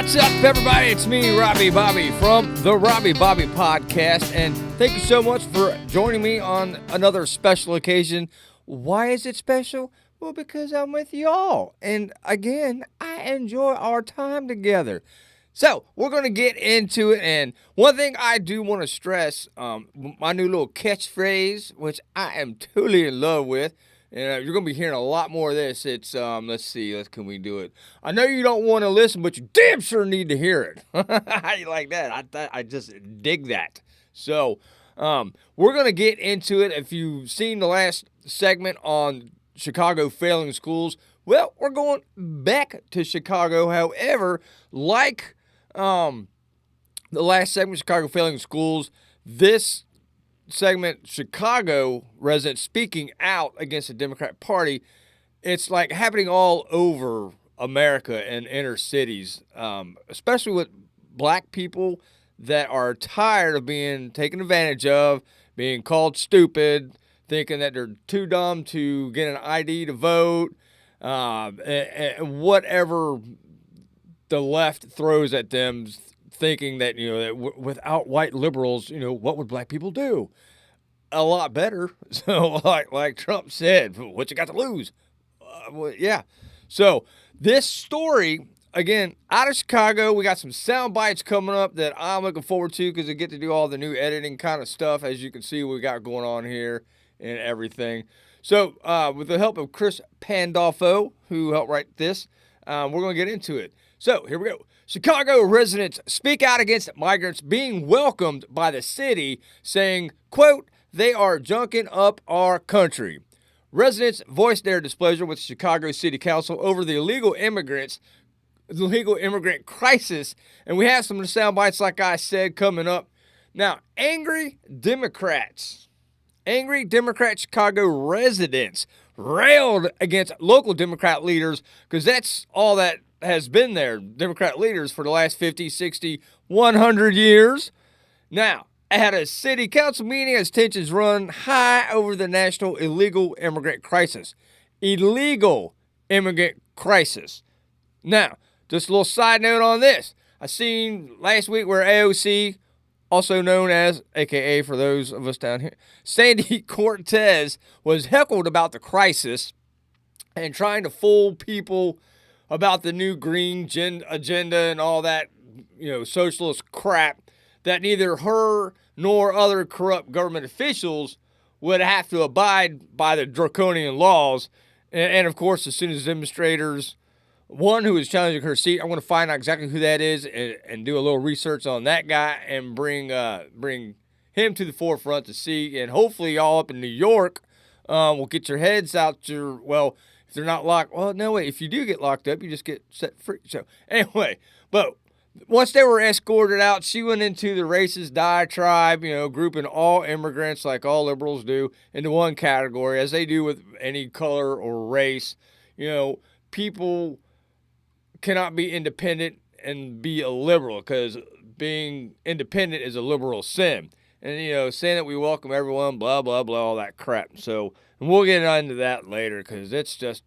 What's up, everybody? It's me, Robbie Bobby, from the Robbie Bobby Podcast, and thank you so much for joining me on another special occasion. Why is it special? Well, because I'm with y'all, and again, I enjoy our time together. So, we're going to get into it, and one thing I do want to stress, my new little catchphrase, which I am totally in love with, and you're going to be hearing a lot more of this. It's, can we do it? I know you don't want to listen, but you damn sure need to hear it. How you like that? I just dig that. So, we're going to get into it. If you've seen the last segment on Chicago failing schools, well, we're going back to Chicago. However, like the last segment, Chicago failing schools, this segment, Chicago residents speaking out against the Democrat Party, it's like happening all over America and inner cities, especially with black people that are tired of being taken advantage of, being called stupid, thinking that they're too dumb to get an ID to vote, and whatever the left throws at them, thinking that, that without white liberals, what would black people do? A lot better. So, like Trump said, what you got to lose? Yeah. So, this story, again, out of Chicago, we got some sound bites coming up that I'm looking forward to because I get to do all the new editing kind of stuff. As you can see, we got going on here and everything. So, with the help of Chris Pandolfo, who helped write this, we're going to get into it. So, here we go. Chicago residents speak out against migrants being welcomed by the city, saying, quote, they are junking up our country. Residents voiced their displeasure with Chicago City Council over the illegal immigrant crisis, and we have some of the sound bites, like I said, coming up. Now, angry Democrat Chicago residents railed against local Democrat leaders because that's all that has been there, Democrat leaders, for the last 50, 60, 100 years. Now, at a city council meeting, as tensions run high over the national illegal immigrant crisis. Illegal immigrant crisis. Now, just a little side note on this. I seen last week where AOC, also known as, AKA for those of us down here, Sandy Cortez, was heckled about the crisis and trying to fool people about the new green agenda and all that, socialist crap that neither her nor other corrupt government officials would have to abide by the draconian laws. And of course, as soon as demonstrators, one who is challenging her seat, I'm going to find out exactly who that is and do a little research on that guy and bring him to the forefront to see. And hopefully y'all up in New York will get your heads out if they're not locked. Well, no, wait. If you do get locked up, you just get set free. So, anyway, but once they were escorted out, she went into the racist diatribe, grouping all immigrants, like all liberals do, into one category, as they do with any color or race. People cannot be independent and be a liberal, because being independent is a liberal sin. And, saying that we welcome everyone, blah, blah, blah, all that crap. So, and we'll get into that later, because it's just,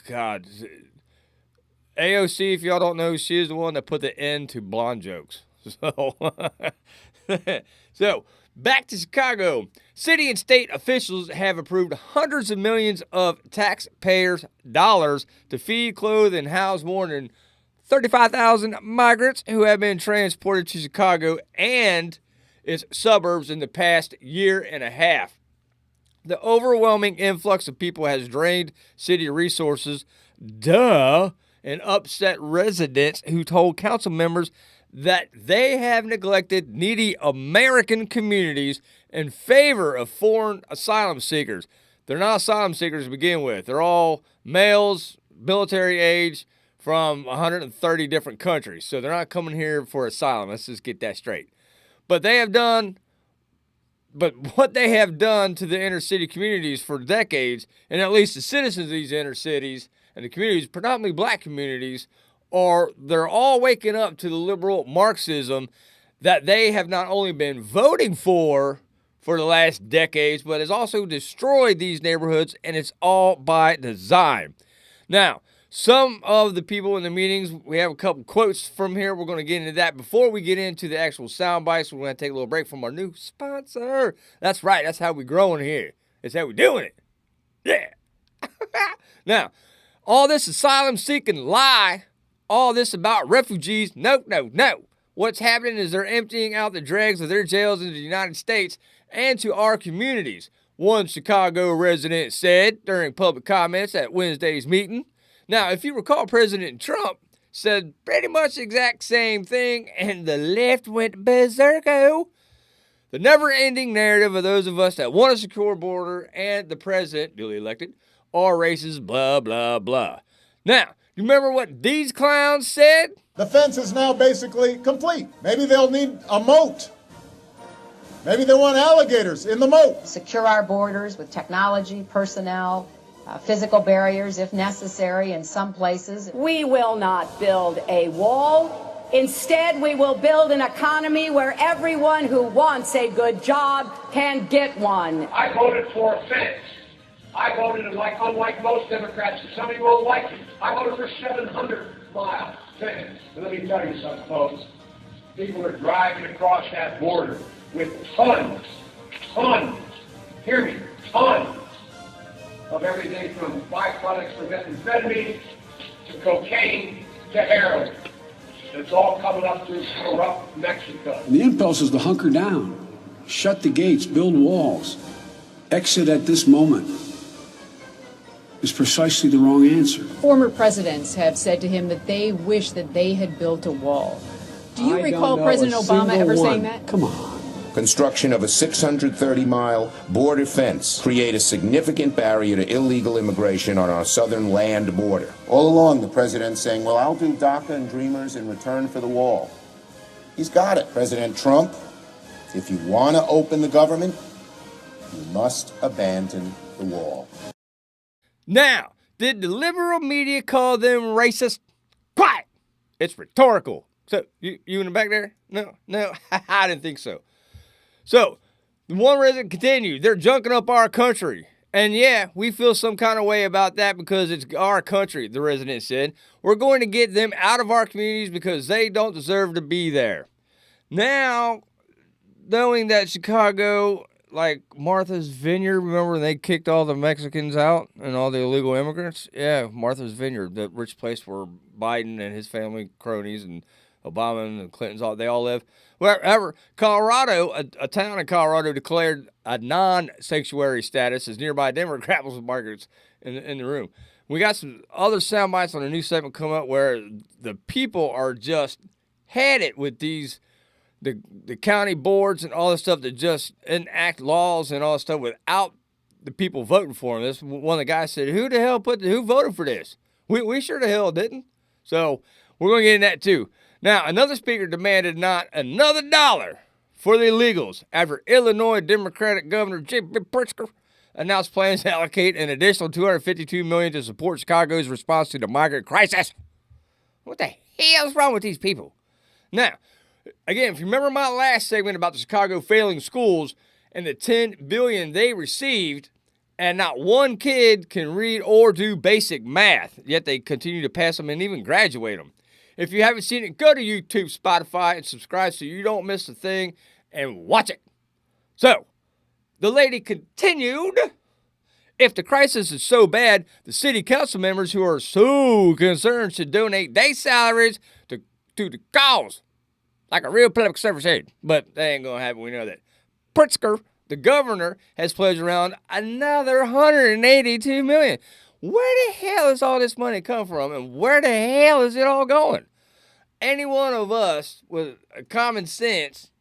God. AOC, if y'all don't know, she is the one that put the end to blonde jokes. So, back to Chicago. City and state officials have approved hundreds of millions of taxpayers' dollars to feed, clothe, and house more than 35,000 migrants who have been transported to Chicago and its suburbs in the past year and a half. The overwhelming influx of people has drained city resources, and upset residents who told council members that they have neglected needy American communities in favor of foreign asylum seekers. They're not asylum seekers to begin with. They're all males, military age, from 130 different countries. So they're not coming here for asylum. Let's just get that straight. But what they have done to the inner city communities for decades, and at least the citizens of these inner cities and the communities, predominantly black communities, they're all waking up to the liberal Marxism that they have not only been voting for the last decades, but has also destroyed these neighborhoods, and it's all by design. Now, some of the people in the meetings, we have a couple quotes from here. We're going to get into that. Before we get into the actual sound bites, we're going to take a little break from our new sponsor. That's right. That's how we growing here. It's how we doing it. Yeah. Now, all this asylum-seeking lie, all this about refugees, no. What's happening is they're emptying out the dregs of their jails into the United States and to our communities. One Chicago resident said during public comments at Wednesday's meeting. Now, if you recall, President Trump said pretty much the exact same thing, and the left went berserko. The never-ending narrative of those of us that want a secure border and the president, duly elected, are racist, blah, blah, blah. Now, you remember what these clowns said? The fence is now basically complete. Maybe they'll need a moat. Maybe they want alligators in the moat. Secure our borders with technology, personnel, physical barriers if necessary in some places. We will not build a wall. Instead, we will build an economy where everyone who wants a good job can get one. I voted for a fence. I voted, unlike most Democrats, and some of you won't like it, I voted for 700-mile fence. And let me tell you something, folks. People are driving across that border with tons, hear me, tons of everything from byproducts from methamphetamine to cocaine to heroin. It's all coming up through corrupt Mexico. And the impulse is to hunker down, shut the gates, build walls, exit at this moment is precisely the wrong answer. Former presidents have said to him that they wish that they had built a wall. Do you recall President Obama ever saying that? Come on. Construction of a 630-mile border fence create a significant barrier to illegal immigration on our southern land border. All along, the president's saying, well, I'll do DACA and Dreamers in return for the wall. He's got it. President Trump, if you want to open the government, you must abandon the wall. Now, did the liberal media call them racist? Quiet! It's rhetorical. So, you in the back there? No, I didn't think so. So, the one resident continued, they're junking up our country. And yeah, we feel some kind of way about that because it's our country, the resident said. We're going to get them out of our communities because they don't deserve to be there. Now, knowing that Chicago, like Martha's Vineyard, remember when they kicked all the Mexicans out and all the illegal immigrants? Yeah, Martha's Vineyard, the rich place where Biden and his family cronies and Obama and the Clintons, they all live. Wherever, Colorado, a town in Colorado declared a non-sanctuary status as nearby Denver grapples with markets in the room. We got some other sound bites on a new segment coming up where the people are just had it with these, the county boards and all this stuff that just enact laws and all this stuff without the people voting for them. This one of the guys said, who voted for this? We sure the hell didn't. So we're going to get in that too. Now, another speaker demanded not another dollar for the illegals after Illinois Democratic Governor Jim Pritzker announced plans to allocate an additional $252 million to support Chicago's response to the migrant crisis. What the hell is wrong with these people? Now, again, if you remember my last segment about the Chicago failing schools and the $10 billion they received, and not one kid can read or do basic math, yet they continue to pass them and even graduate them. If you haven't seen it, go to YouTube, Spotify, and subscribe so you don't miss a thing and watch it. So, the lady continued, if the crisis is so bad, the city council members who are so concerned should donate their salaries to the cause, like a real public service aid. But that ain't going to happen, we know that. Pritzker, the governor, has pledged around another $182 million. Where the hell does all this money come from, and where the hell is it all going? Any one of us with common sense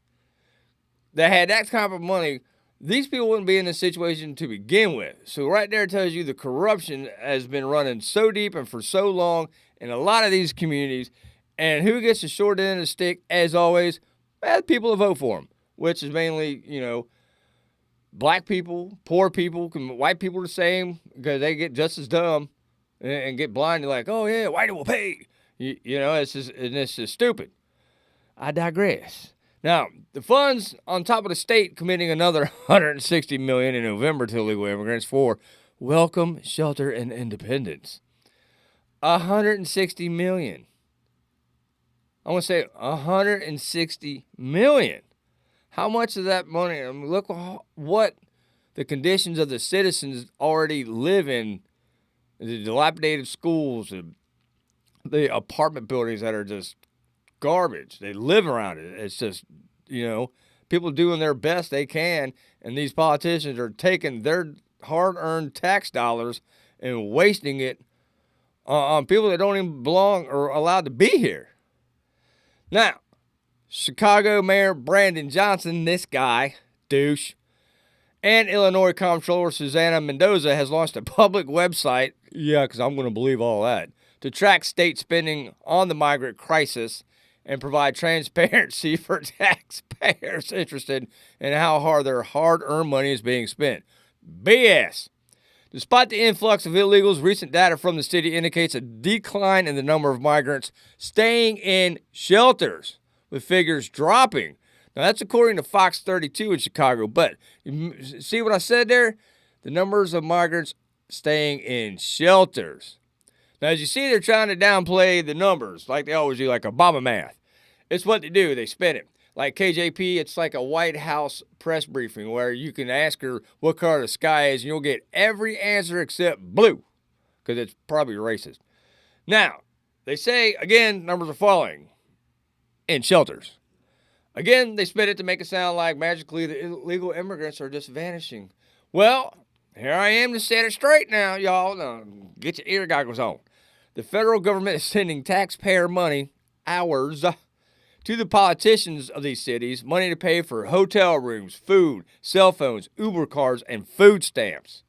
that had that kind of money, these people wouldn't be in this situation to begin with. So right there tells you the corruption has been running so deep and for so long in a lot of these communities. And who gets the short end of the stick, as always? Well, people who vote for them, which is mainly, black people, poor people, white people the same, because they get just as dumb and get blinded like, oh yeah, white will pay. It's just stupid. I digress. Now, the funds on top of the state committing another $160 million in November to illegal immigrants for welcome, shelter, and independence. 160 million. I want to say 160 million. How much of that money? I mean, look what the conditions of the citizens already live in. The dilapidated schools, the apartment buildings that are just garbage. They live around it. It's just, people doing their best they can, and these politicians are taking their hard-earned tax dollars and wasting it on people that don't even belong or allowed to be here. Now, Chicago Mayor Brandon Johnson, this guy, douche, and Illinois Comptroller Susana Mendoza has launched a public website, because I'm going to believe all that, to track state spending on the migrant crisis and provide transparency for taxpayers interested in how hard their hard-earned money is being spent. BS. Despite the influx of illegals, recent data from the city indicates a decline in the number of migrants staying in shelters, with figures dropping. Now, that's according to Fox 32 in Chicago. But see what I said there? The numbers of migrants staying in shelters. Now, as you see, they're trying to downplay the numbers like they always do, like Obama math. It's what they do. They spin it. Like KJP, it's like a White House press briefing where you can ask her what color the sky is, and you'll get every answer except blue, because it's probably racist. Now, they say, again, numbers are falling in shelters. Again, they spin it to make it sound like magically the illegal immigrants are just vanishing. Well, here I am to set it straight now, y'all. Now, get your ear goggles on. The federal government is sending taxpayer money, ours, to the politicians of these cities, money to pay for hotel rooms, food, cell phones, Uber cars, and food stamps.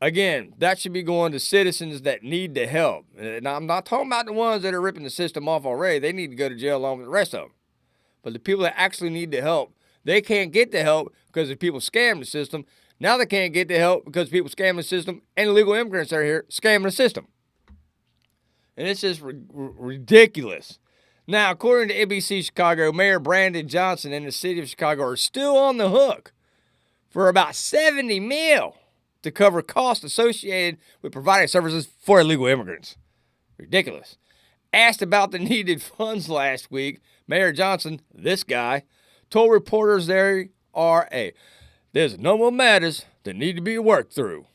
Again, that should be going to citizens that need the help. And I'm not talking about the ones that are ripping the system off already. They need to go to jail along with the rest of them. But the people that actually need the help, they can't get the help because the people scam the system. Now they can't get the help because people scam the system and illegal immigrants are here scamming the system. And it's just ridiculous. Now, according to NBC Chicago, Mayor Brandon Johnson and the city of Chicago are still on the hook for about $70 million to cover costs associated with providing services for illegal immigrants. Ridiculous. Asked about the needed funds last week, Mayor Johnson, this guy, told reporters there's a number of matters that need to be worked through.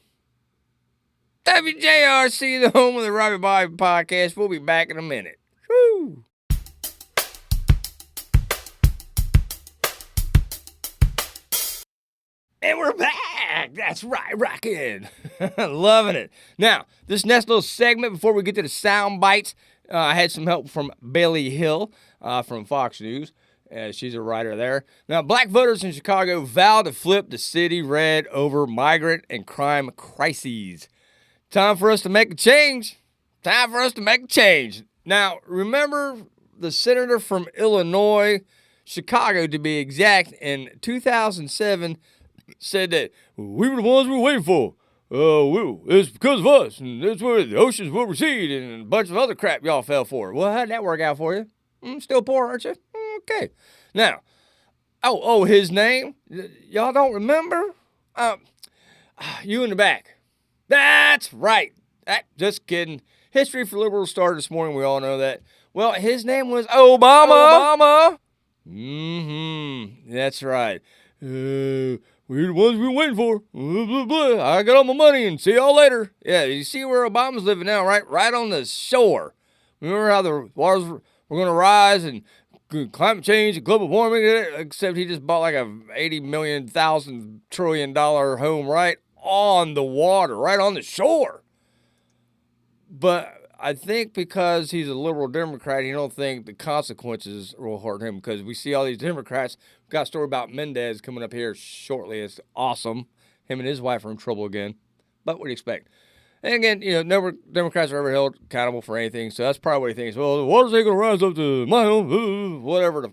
WJRC, the home of the Robbie Bobby podcast. We'll be back in a minute. Woo! And we're back. That's right, rocking. Loving it. Now, this next little segment, before we get to the sound bites, I had some help from Bailey Hill from Fox News. She's a writer there. Now, black voters in Chicago vow to flip the city red over migrant and crime crises. Time for us to make a change. Time for us to make a change. Now, remember the senator from Illinois, Chicago to be exact, in 2007 said that we were the ones we were waiting for. It's because of us, and that's where the oceans will recede, and a bunch of other crap y'all fell for. Well, how'd that work out for you? Still poor, aren't you? Okay. Now, his name? Y'all don't remember? You in the back. That's right. Just kidding. History for Liberals started this morning. We all know that. Well, his name was Obama. That's right. We're the ones we were waiting for. Blah, blah, blah. I got all my money and see y'all later. Yeah, you see where Obama's living now, right? Right on the shore. Remember how the waters were going to rise and climate change and global warming, except he just bought like a $80 million, $1,000 trillion home right on the water, right on the shore. But I think because he's a liberal Democrat, he don't think the consequences will hurt him, because we see all these Democrats. We've got a story about Mendez coming up here shortly. It's awesome. Him and his wife are in trouble again. But what do you expect? And again, no Democrats are ever held accountable for anything, so that's probably what he thinks. Well, the water's ain't going to rise up to my home, whatever.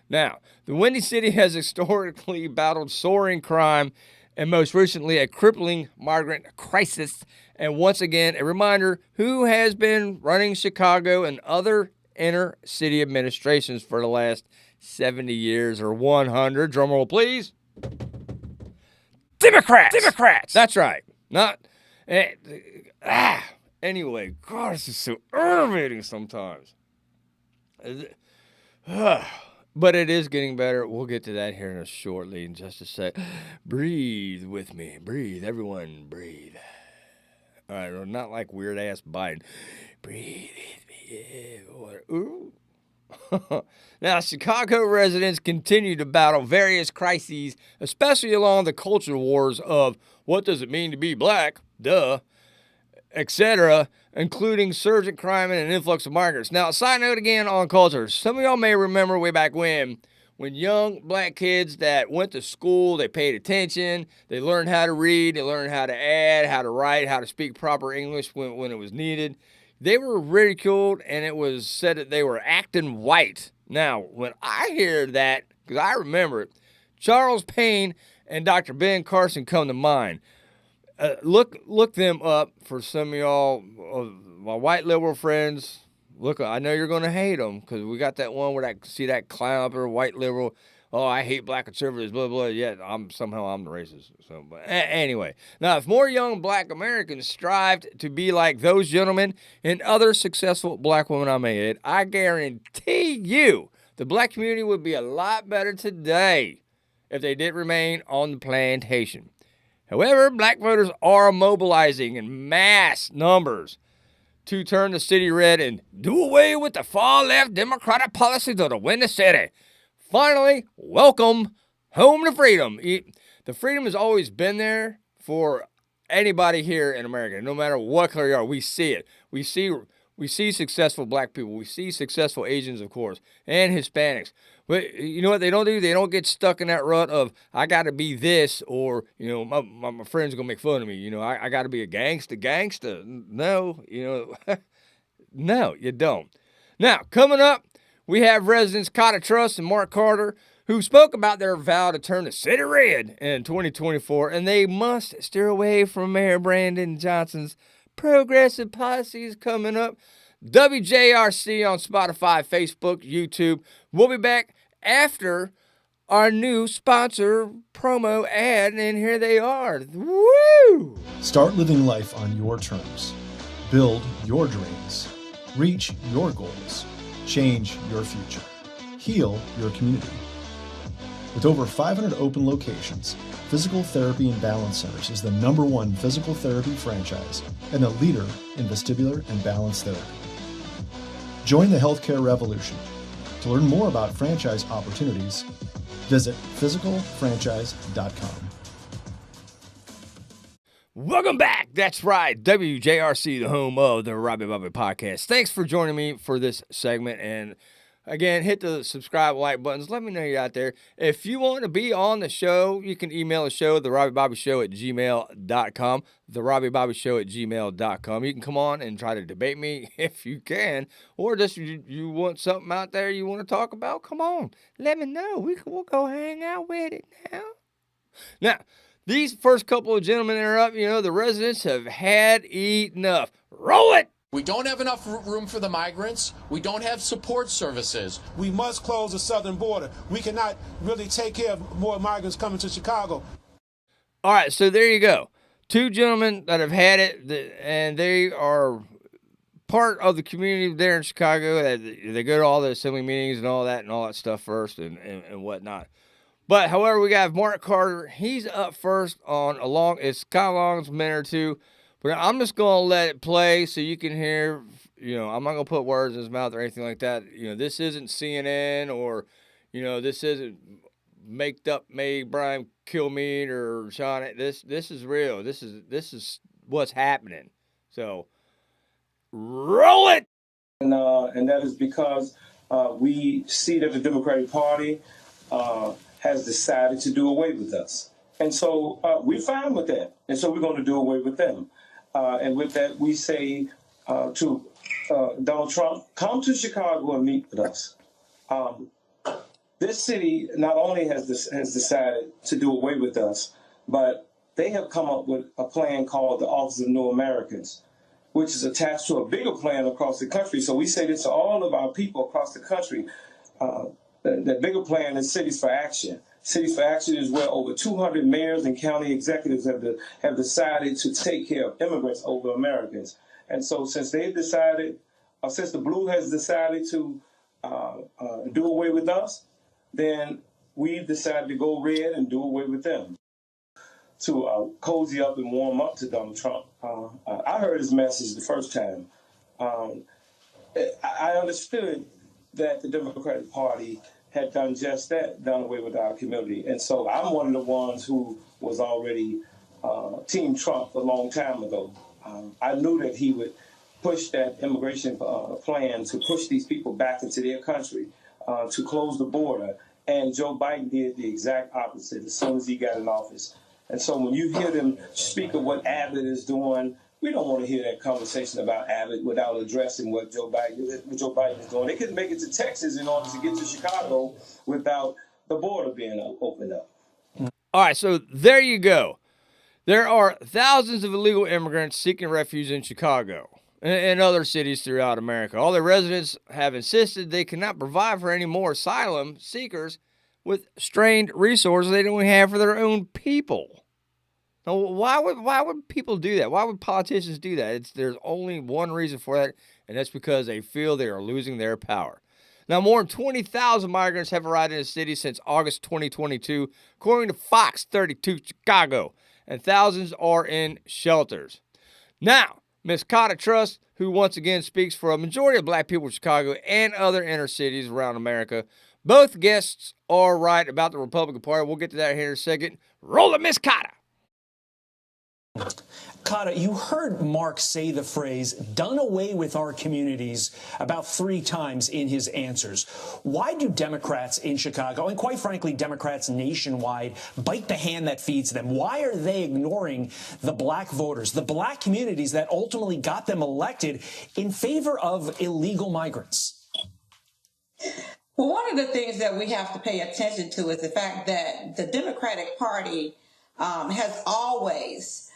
Now, the Windy City has historically battled soaring crime and most recently a crippling migrant crisis. And once again, a reminder, who has been running Chicago and other inner city administrations for the last 70 years or 100? Drumroll, please. Democrats. That's right. Anyway, God, this is so aggravating sometimes. But it is getting better. We'll get to that here shortly in just a sec. Breathe with me. Breathe. Everyone, breathe. All right, well, not like weird-ass Biden. Breathe with me. Ooh. Now, Chicago residents continue to battle various crises, especially along the culture wars of what does it mean to be black, duh, etc., including surging crime and an influx of migrants. Now, a side note again on culture. Some of y'all may remember way back when young black kids that went to school, they paid attention, they learned how to read, they learned how to add, how to write, how to speak proper English when it was needed. They were ridiculed, and it was said that they were acting white. Now, when I hear that, because I remember it, Charles Payne and Dr. Ben Carson come to mind. Look them up for some of y'all, my white liberal friends. Look, I know you're going to hate them because we got that one where I see that clown up there, white liberal. Oh, I hate black conservatives, blah, blah. Yeah, I'm the racist. So, but anyway. Now, if more young black Americans strived to be like those gentlemen and other successful black women I made, I guarantee you the black community would be a lot better today if they did remain on the plantation. However, black voters are mobilizing in mass numbers to turn the city red and do away with the far-left Democratic policies to win the city. Finally, welcome home to freedom. The freedom has always been there for anybody here in America, no matter what color you are. We see it. We see successful black people. We see successful Asians, of course, and Hispanics. But you know what they don't do? They don't get stuck in that rut of, I got to be this, or, my friend's going to make fun of me. I got to be a gangster. No, no, you don't. Now, coming up, we have residents Cotta Truss and Mark Carter, who spoke about their vow to turn the city red in 2024, and they must steer away from Mayor Brandon Johnson's progressive policies coming up. WJRC on Spotify, Facebook, YouTube. We'll be back after our new sponsor promo ad, and here they are. Woo! Start living life on your terms. Build your dreams. Reach your goals. Change your future. Heal your community. With over 500 open locations, Physical Therapy and Balance Centers is the #1 physical therapy franchise and a leader in vestibular and balance therapy. Join the healthcare revolution. To learn more about franchise opportunities, visit physicalfranchise.com. Welcome back. That's right. WJRC, the home of the Robbie Bobby podcast. Thanks for joining me for this segment. And again, hit the subscribe, like buttons. Let me know you're out there. If you want to be on the show, you can email the show, therobbiebobbyshow@gmail.com, therobbiebobbyshow@gmail.com. You can come on and try to debate me if you can, or just you want something out there you want to talk about, come on. Let me know. We'll go hang out with it now. Now, these first couple of gentlemen that are up, the residents have had enough. Roll it! We don't have enough room for the migrants. We don't have support services. We must close the southern border. We cannot really take care of more migrants coming to Chicago. All right, so there you go. Two gentlemen that have had it, and they are part of the community there in Chicago. They go to all the assembly meetings and all that stuff first and whatnot. But, however, we got Mark Carter. He's up first on it's kind of long, it's a minute or two. But I'm just going to let it play so you can hear, I'm not going to put words in his mouth or anything like that. This isn't CNN or, this isn't maked up made Brian Kilmeade or Sean. This is real. This is what's happening. So, roll it! And that is because we see that the Democratic Party has decided to do away with us. And so we're fine with that. And so we're going to do away with them. And with that, we say to Donald Trump, come to Chicago and meet with us. This city not only has decided to do away with us, but they have come up with a plan called the Office of New Americans, which is attached to a bigger plan across the country. So we say this to all of our people across the country. The bigger plan is Cities for Action. cities for action is where over 200 mayors and county executives have decided to take care of immigrants over Americans. And so since they've decided, since the blue has decided to do away with us, then we've decided to go red and do away with them. To cozy up and warm up to Donald Trump. I heard his message the first time. I understood that the Democratic Party had done just that, done away with our community. And so I'm one of the ones who was already Team Trump a long time ago. I knew that he would push that immigration plan to push these people back into their country, to close the border. And Joe Biden did the exact opposite as soon as he got in office. And so when you hear them speak of what Abbott is doing, we don't want to hear that conversation about Abbott without addressing what Joe Biden is doing. They couldn't make it to Texas in order to get to Chicago without the border being opened up. All right, so there you go. There are thousands of illegal immigrants seeking refuge in Chicago and other cities throughout America. All their residents have insisted they cannot provide for any more asylum seekers with strained resources they don't have for their own people. Now, why would people do that? Why would politicians do that? There's only one reason for that, and that's because they feel they are losing their power. Now, more than 20,000 migrants have arrived in the city since August 2022, according to Fox 32 Chicago, and thousands are in shelters. Now, Ms. Cotta Trust, who once again speaks for a majority of black people in Chicago and other inner cities around America, both guests are right about the Republican Party. We'll get to that here in a second. Roll it, Miss Cotta. Cotta, you heard Mark say the phrase, done away with our communities, about 3 times in his answers. Why do Democrats in Chicago, and quite frankly, Democrats nationwide, bite the hand that feeds them? Why are they ignoring the black voters, the black communities that ultimately got them elected in favor of illegal migrants? Well, one of the things that we have to pay attention to is the fact that the Democratic Party has always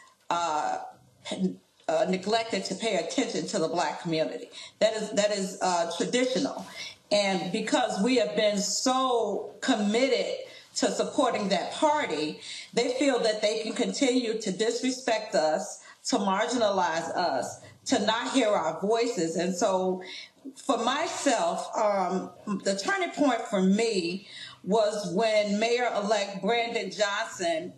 neglected to pay attention to the black community. That is traditional. And because we have been so committed to supporting that party, they feel that they can continue to disrespect us, to marginalize us, to not hear our voices. And so for myself, the turning point for me was when Mayor-elect Brandon Johnson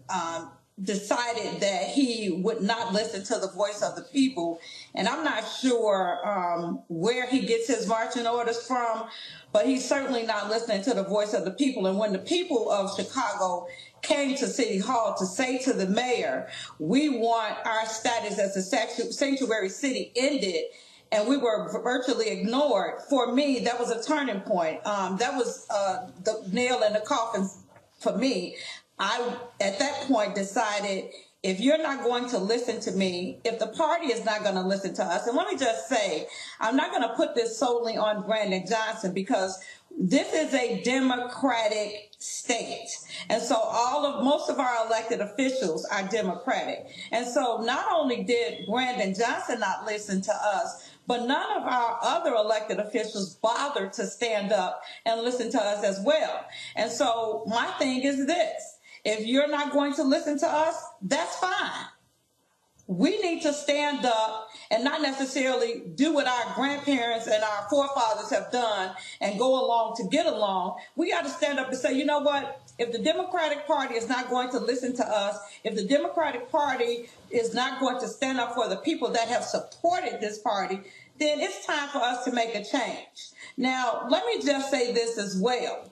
decided that he would not listen to the voice of the people. And I'm not sure where he gets his marching orders from, but he's certainly not listening to the voice of the people. And when the people of Chicago came to City Hall to say to the mayor, we want our status as a sanctuary city ended, and we were virtually ignored, for me, that was a turning point. That was the nail in the coffin for me. I, at that point, decided, if you're not going to listen to me, if the party is not going to listen to us, and let me just say, I'm not going to put this solely on Brandon Johnson, because this is a Democratic state. And so most of our elected officials are Democratic. And so not only did Brandon Johnson not listen to us, but none of our other elected officials bothered to stand up and listen to us as well. And so my thing is this: if you're not going to listen to us, that's fine. We need to stand up and not necessarily do what our grandparents and our forefathers have done and go along to get along. We got to stand up and say, you know what? If the Democratic Party is not going to listen to us, if the Democratic Party is not going to stand up for the people that have supported this party, then it's time for us to make a change. Now, let me just say this as well.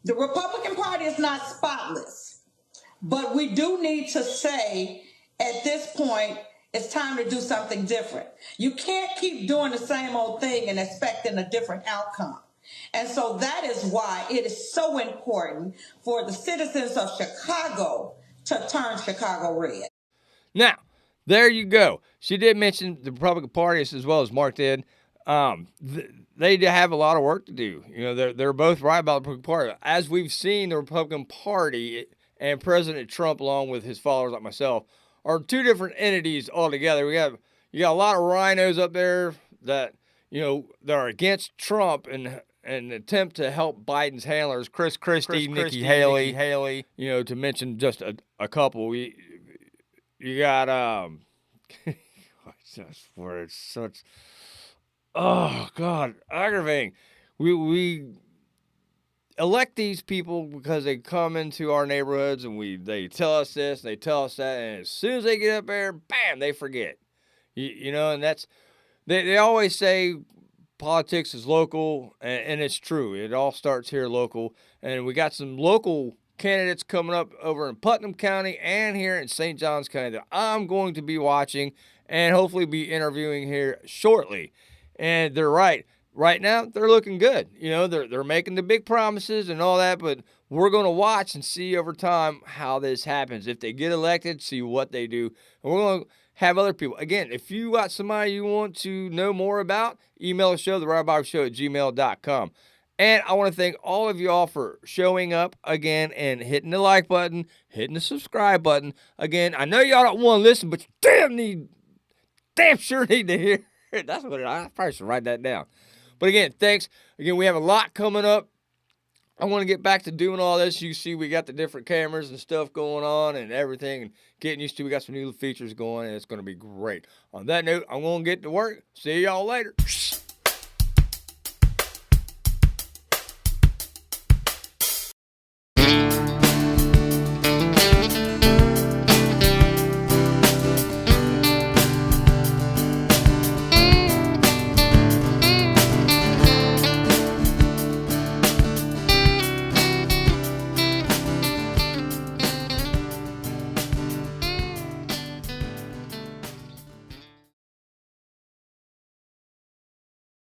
The Republican Party is not spotless, but we do need to say at this point, it's time to do something different. You can't keep doing the same old thing and expecting a different outcome. And so that is why it is so important for the citizens of Chicago to turn Chicago red. Now, there you go. She did mention the Republican Party as well as Mark did. They have a lot of work to do. You know, they're both right about the Republican Party. As we've seen, the Republican Party and President Trump, along with his followers like myself, are two different entities altogether. You got a lot of rhinos up there that, you know, that are against Trump and an attempt to help Biden's handlers, Chris Christie, Nikki Haley, you know, to mention just a couple. You got just where it's such, oh God, aggravating. We elect these people because they come into our neighborhoods and they tell us this, they tell us that, and as soon as they get up there, bam, they forget. You know, and that's, they always say politics is local, and it's true. It all starts here local, and we got some local candidates coming up over in Putnam County and here in St. Johns County that I'm going to be watching and hopefully be interviewing here shortly. And they're right. Right now, they're looking good. You know, they're making the big promises and all that, but we're going to watch and see over time how this happens. If they get elected, see what they do. And we're going to have other people. Again, if you got somebody you want to know more about, email the show, therobbobbyshow@gmail.com. And I want to thank all of y'all for showing up again and hitting the like button, hitting the subscribe button. Again, I know y'all don't want to listen, but you damn sure need to hear it. That's what I probably should write that down. But again, thanks. Again, we have a lot coming up. I want to get back to doing all this. You see, we got the different cameras and stuff going on and everything, and getting used to. We got some new features going, and it's going to be great. On that note, I'm going to get to work. See y'all later.